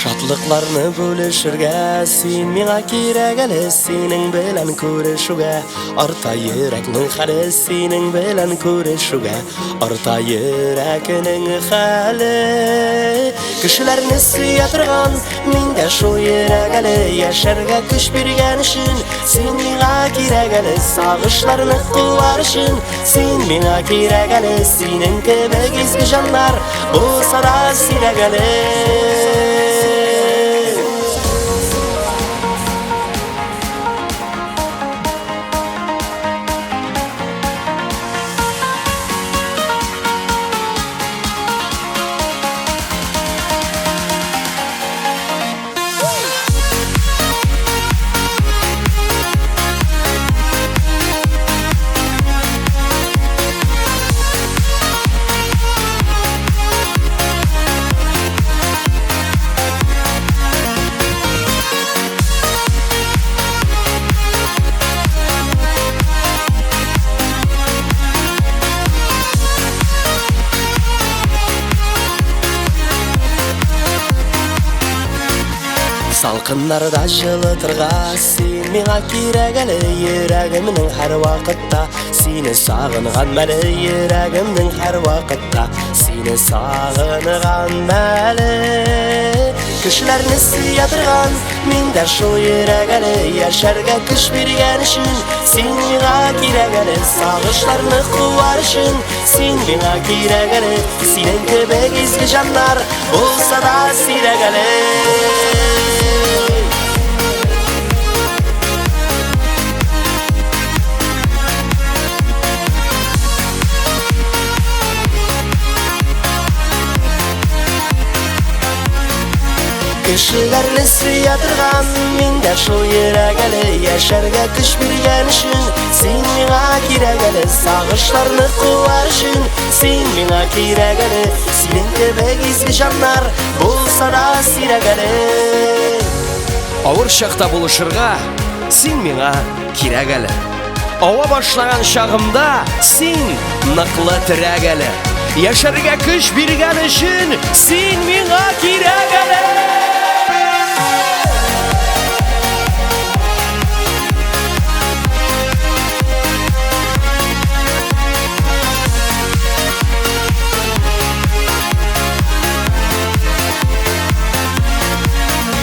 Шатлыкларны бүлешергә син миңа кирәк әле, синең белән күрешүгә. Арта йөрәкнең хәле синең белән күрешүгә. Арта йөрәкнең хәле. Кешеләрне сөя торган миндә шул йөрәк әле, яшәргә көч биргән өчен син миңа кирәк әле, сагышларны куар өчен син миңа кирәк әле, синең кебек изге җаннар булса да сирәк әле. Салкыннарда җылытырга син миңа кирәк әле, йөрәгемнең һәр вакытта сине сагынган мәле, йөрәгемнең һәр вакытта сине сагынган мәле. Кешеләрне сөя торган миндә шул йөрәк әле, яшәргә көч биргән өчен син миңа кирәк әле, сагышларны куар өчен син миңа кирәк әле, синең кебек изге җаннар булса да сирәк әле. Кешеләрне сөя торган миндә шул йөрәк әле, яшәргә көч биргән өчен син миңа кирәк әле, сагышларны куар өчен син миңа кирәк әле, синең кебек изге җаннар булса да сирәк әле. Авыр чакта булышырга син миңа кирәк әле. Ава башлаган чагымда син ныклы терәк әле, яшәргә көч биргән өчен син миңа кирәк әле.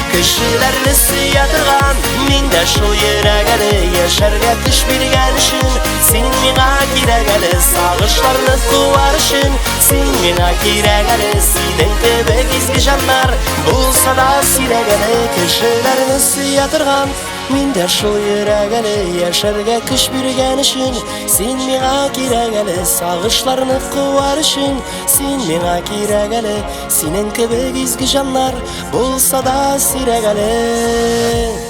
Кешеләрне сөя торган миндә шул йөрәк әле, яшәргә көч биргән өчен син миңа кирәк әле, сагышларны куар өчен син миңа кирәк әле, синең кебек изге җаннар булса да сирәк әле. Кешеләрне сөя торган миндә шул йөрәк әле, яшәргә көч биргән өчен син миңа кирәк әле, сагышларны куар өчен син миңа кирәк әле, синең кебек изге җаннар булса да сирәк әле.